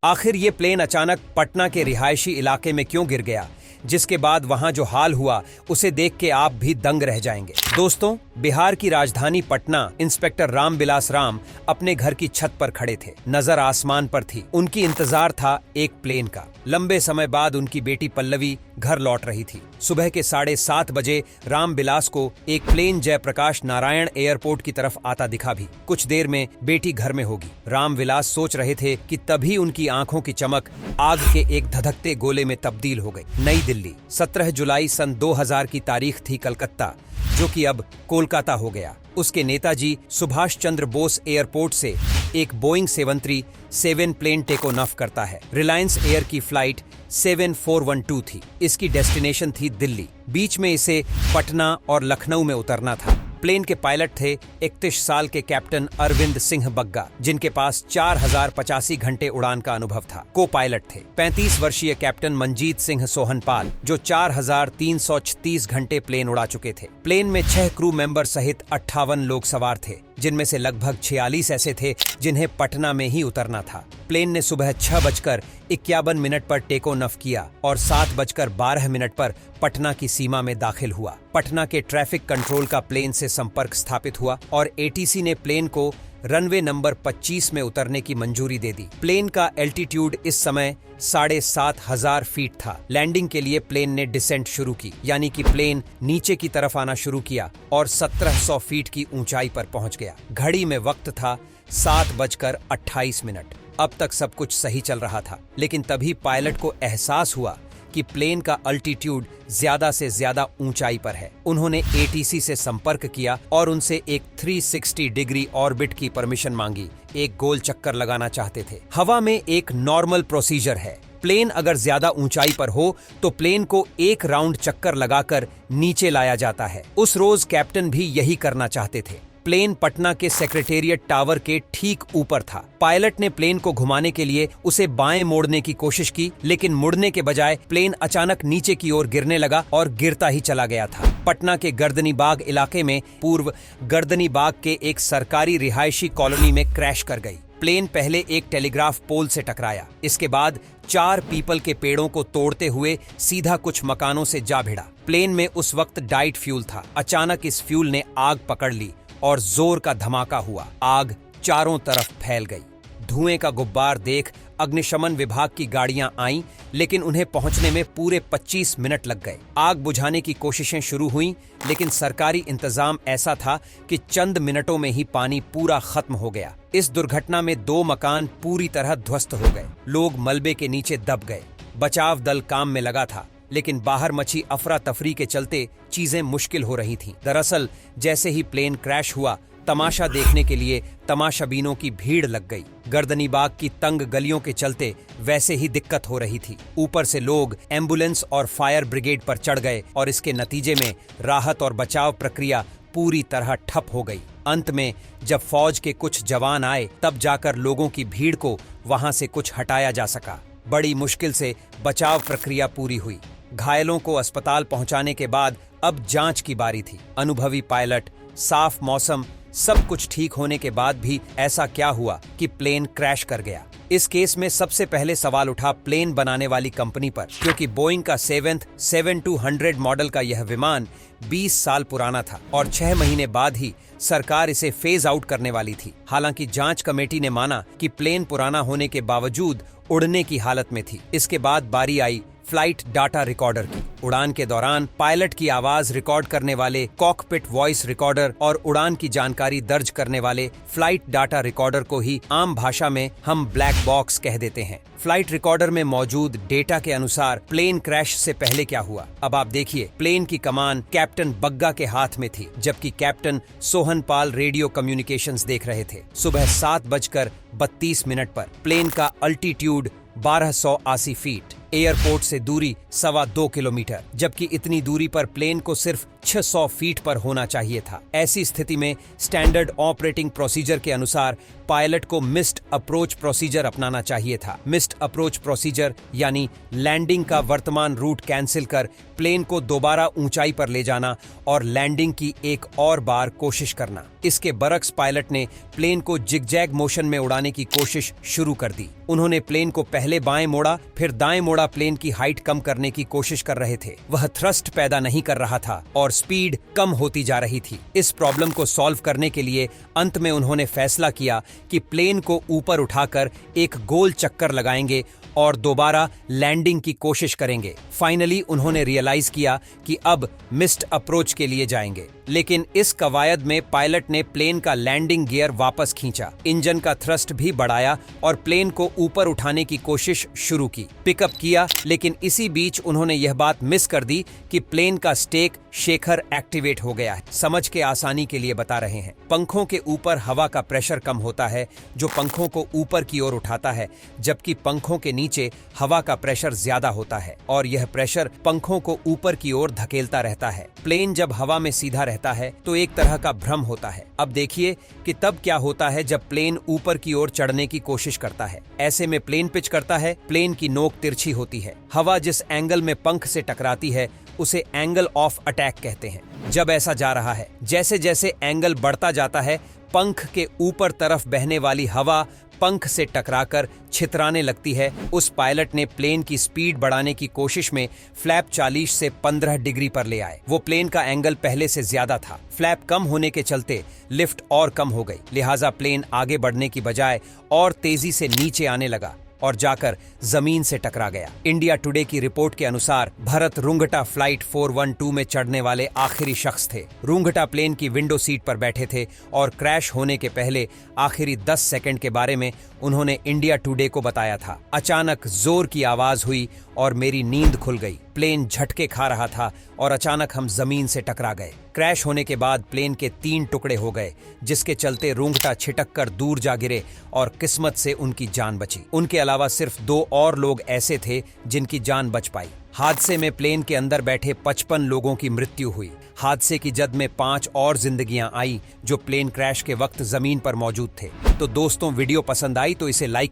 आखिर ये प्लेन अचानक पटना के रिहायशी इलाके में क्यों गिर गया, जिसके बाद वहां जो हाल हुआ उसे देख के आप भी दंग रह जाएंगे। दोस्तों, बिहार की राजधानी पटना इंस्पेक्टर रामविलास राम अपने घर की छत पर खड़े थे। नजर आसमान पर थी। उनकी इंतजार था एक प्लेन का। लंबे समय बाद उनकी बेटी पल्लवी घर लौट रही थी। सुबह के 7:30 बजे रामविलास को एक प्लेन जयप्रकाश नारायण एयरपोर्ट की तरफ आता दिखा भी। कुछ देर में बेटी घर में होगी। रामविलास सोच रहे थे कि तभी उनकी आंखों की चमक आग के एक धधकते गोले में तब्दील हो गई। नई दिल्ली, 17 जुलाई सन 2000 की तारीख थी। कलकत्ता, जो कि अब कोलकाता हो गया, उसके नेताजी सुभाष चंद्र बोस एयरपोर्ट से एक बोइंग 737 प्लेन टेक ऑफ करता है। रिलायंस एयर की फ्लाइट 7412 थी। इसकी डेस्टिनेशन थी दिल्ली। बीच में इसे पटना और लखनऊ में उतरना था। प्लेन के पायलट थे 31 साल के कैप्टन अरविंद सिंह बग्गा, जिनके पास 4085 घंटे उड़ान का अनुभव था। को पायलट थे 35 वर्षीय कैप्टन मंजीत सिंह सोहनपाल, जो 4336 घंटे प्लेन उड़ा चुके थे। प्लेन में 6 क्रू मेंबर सहित 58 लोग सवार थे, जिनमें से लगभग 46 ऐसे थे जिन्हें पटना में ही उतरना था। प्लेन ने सुबह 6:51 पर टेक ऑफ किया और 7:12 पर पटना की सीमा में दाखिल हुआ। पटना के ट्रैफिक कंट्रोल का प्लेन से संपर्क स्थापित हुआ और एटीसी ने प्लेन को रनवे नंबर 25 में उतरने की मंजूरी दे दी। प्लेन का एल्टीट्यूड इस समय 7500 फीट था। लैंडिंग के लिए प्लेन ने डिसेंट शुरू की, यानी कि प्लेन नीचे की तरफ आना शुरू किया और 1700 फीट की ऊंचाई पर पहुंच गया। घड़ी में वक्त था 7:28। अब तक सब कुछ सही चल रहा था, लेकिन तभी पायलट को एहसास हुआ कि प्लेन का अल्टीट्यूड ज्यादा से ज्यादा ऊंचाई पर है। उन्होंने एटीसी से संपर्क किया और उनसे एक 360 डिग्री ऑर्बिट की परमिशन मांगी। एक गोल चक्कर लगाना चाहते थे। हवा में एक नॉर्मल प्रोसीजर है। प्लेन अगर ज्यादा ऊंचाई पर हो तो प्लेन को एक राउंड चक्कर लगाकर नीचे लाया जाता है। उस रोज कैप्टन भी यही करना चाहते थे। प्लेन पटना के सेक्रेटेरिएट टावर के ठीक ऊपर था। पायलट ने प्लेन को घुमाने के लिए उसे बाएं मोड़ने की कोशिश की, लेकिन मुड़ने के बजाय प्लेन अचानक नीचे की ओर गिरने लगा और गिरता ही चला गया था। पटना के गर्दनी बाग इलाके में पूर्व गर्दनी बाग के एक सरकारी रिहायशी कॉलोनी में क्रैश कर गई। प्लेन पहले एक टेलीग्राफ पोल से टकराया। इसके बाद 4 पीपल के पेड़ों को तोड़ते हुए सीधा कुछ मकानों से जा भिड़ा। प्लेन में उस वक्त डाइट फ्यूल था। अचानक इस फ्यूल ने आग पकड़ ली और जोर का धमाका हुआ। आग चारों तरफ फैल गई। धुएं का गुब्बार देख अग्निशमन विभाग की गाड़ियां आईं, लेकिन उन्हें पहुंचने में पूरे 25 मिनट लग गए। आग बुझाने की कोशिशें शुरू हुईं, लेकिन सरकारी इंतजाम ऐसा था कि चंद मिनटों में ही पानी पूरा खत्म हो गया। इस दुर्घटना में 2 मकान पूरी तरह ध्वस्त हो गए। लोग मलबे के नीचे दब गए। बचाव दल काम में लगा था, लेकिन बाहर मची अफरा तफरी के चलते चीजें मुश्किल हो रही थीं। दरअसल जैसे ही प्लेन क्रैश हुआ, तमाशा देखने के लिए तमाशाबीनों की भीड़ लग गई। गर्दनी बाग की तंग गलियों के चलते वैसे ही दिक्कत हो रही थी। ऊपर से लोग एम्बुलेंस और फायर ब्रिगेड पर चढ़ गए और इसके नतीजे में राहत और बचाव प्रक्रिया पूरी तरह ठप हो गई। अंत में जब फौज के कुछ जवान आए, तब जाकर लोगों की भीड़ को वहां से कुछ हटाया जा सका। बड़ी मुश्किल से बचाव प्रक्रिया पूरी हुई। घायलों को अस्पताल पहुंचाने के बाद अब जांच की बारी थी। अनुभवी पायलट, साफ मौसम, सब कुछ ठीक होने के बाद भी ऐसा क्या हुआ कि प्लेन क्रैश कर गया। इस केस में सबसे पहले सवाल उठा प्लेन बनाने वाली कंपनी पर, क्योंकि बोइंग का 7200 मॉडल का यह विमान 20 साल पुराना था और 6 महीने बाद ही सरकार इसे फेज आउट करने वाली थी। हालांकि जांच कमेटी ने माना कि प्लेन पुराना होने के बावजूद उड़ने की हालत में थी। इसके बाद बारी आई फ्लाइट डाटा रिकॉर्डर की। उड़ान के दौरान पायलट की आवाज रिकॉर्ड करने वाले कॉकपिट वॉइस रिकॉर्डर और उड़ान की जानकारी दर्ज करने वाले फ्लाइट डाटा रिकॉर्डर को ही आम भाषा में हम ब्लैक बॉक्स कह देते हैं। फ्लाइट रिकॉर्डर में मौजूद डेटा के अनुसार प्लेन क्रैश से पहले क्या हुआ। अब आप देखिए, प्लेन की कमान कैप्टन बग्गा के हाथ में थी, जबकि कैप्टन सोहनपाल रेडियो कम्युनिकेशंस देख रहे थे। सुबह 7:32 पर प्लेन का अल्टीट्यूड 1280 फीट, एयरपोर्ट से दूरी 2.25 किलोमीटर, जबकि इतनी दूरी पर प्लेन को सिर्फ 600 फीट पर होना चाहिए था। ऐसी स्थिति में स्टैंडर्ड ऑपरेटिंग प्रोसीजर के अनुसार पायलट को मिस्ड अप्रोच प्रोसीजर अपनाना चाहिए था। मिस्ड अप्रोच प्रोसीजर यानी लैंडिंग का वर्तमान रूट कैंसिल कर प्लेन को दोबारा ऊंचाई पर ले जाना और लैंडिंग की एक और बार कोशिश करना। इसके बरक्स पायलट ने प्लेन को जिगजैग मोशन में उड़ाने की कोशिश शुरू कर दी। उन्होंने प्लेन को पहले बाएं मोड़ा, फिर दाएं मोड़ा। प्लेन की हाइट कम करने की कोशिश कर रहे थे। वह थ्रस्ट पैदा नहीं कर रहा था और स्पीड कम होती जा रही थी। इस प्रॉब्लम को सॉल्व करने के लिए अंत में उन्होंने फैसला किया कि प्लेन को ऊपर उठाकर एक गोल चक्कर लगाएंगे और दोबारा लैंडिंग की कोशिश करेंगे। फाइनली उन्होंने रियलाइज किया कि अब मिस्ड अप्रोच के लिए जाएंगे। लेकिन इस कवायद में पायलट ने प्लेन का लैंडिंग गियर वापस खींचा, इंजन का थ्रस्ट भी बढ़ाया और प्लेन को ऊपर उठाने की कोशिश शुरू की। पिकअप किया, लेकिन इसी बीच उन्होंने यह बात मिस कर दी कि प्लेन का स्टेक शेखर एक्टिवेट हो गया है। समझ के आसानी के लिए बता रहे हैं। पंखों के ऊपर हवा का प्रेशर कम होता है जो पंखों को ऊपर की ओर उठाता है, जबकि पंखों के नीचे हवा का प्रेशर ज्यादा होता है और यह प्रेशर पंखों को ऊपर की ओर धकेलता रहता है। प्लेन जब हवा में सीधा रहता है तो एक तरह का भ्रम होता है। अब देखिए कि तब क्या होता है जब प्लेन ऊपर की ओर चढ़ने की कोशिश करता है। ऐसे में प्लेन पिच करता है, प्लेन की नोक तिरछी होती है। हवा जिस एंगल में पंख से टकराती है उसे एंगल ऑफ अटैक कहते हैं। जब ऐसा जा रहा है, जैसे जैसे एंगल बढ़ता जाता है, पंख के ऊपर तरफ बहने वाली हवा पंख से टकराकर छितराने लगती है। उस पायलट ने प्लेन की स्पीड बढ़ाने की कोशिश में फ्लैप 40 से 15 डिग्री पर ले आए। वो प्लेन का एंगल पहले से ज्यादा था। फ्लैप कम होने के चलते लिफ्ट और कम हो गई, लिहाजा प्लेन आगे बढ़ने की बजाय और तेजी से नीचे आने लगा और जाकर जमीन से टकरा गया। इंडिया टुडे की रिपोर्ट के अनुसार भरत रुंगटा फ्लाइट 412 में चढ़ने वाले आखिरी शख्स थे। रुंगटा प्लेन की विंडो सीट पर बैठे थे और क्रैश होने के पहले आखिरी 10 सेकंड के बारे में उन्होंने इंडिया टुडे को बताया था। अचानक जोर की आवाज हुई और मेरी नींद खुल गई। प्लेन झटके खा रहा था और अचानक हम जमीन से टकरा गए। क्रैश होने के बाद प्लेन के 3 टुकड़े हो गए, जिसके चलते रुंगटा छिटक कर दूर जा गिरे और किस्मत से उनकी जान बची। उनके अलावा सिर्फ 2 और लोग ऐसे थे जिनकी जान बच पाई। हादसे में प्लेन के अंदर बैठे 55 लोगों की मृत्यु हुई। हादसे की जद में 5 और जिंदगियां आई जो प्लेन क्रैश के वक्त जमीन पर मौजूद थे। तो दोस्तों, वीडियो पसंद आई तो इसे लाइक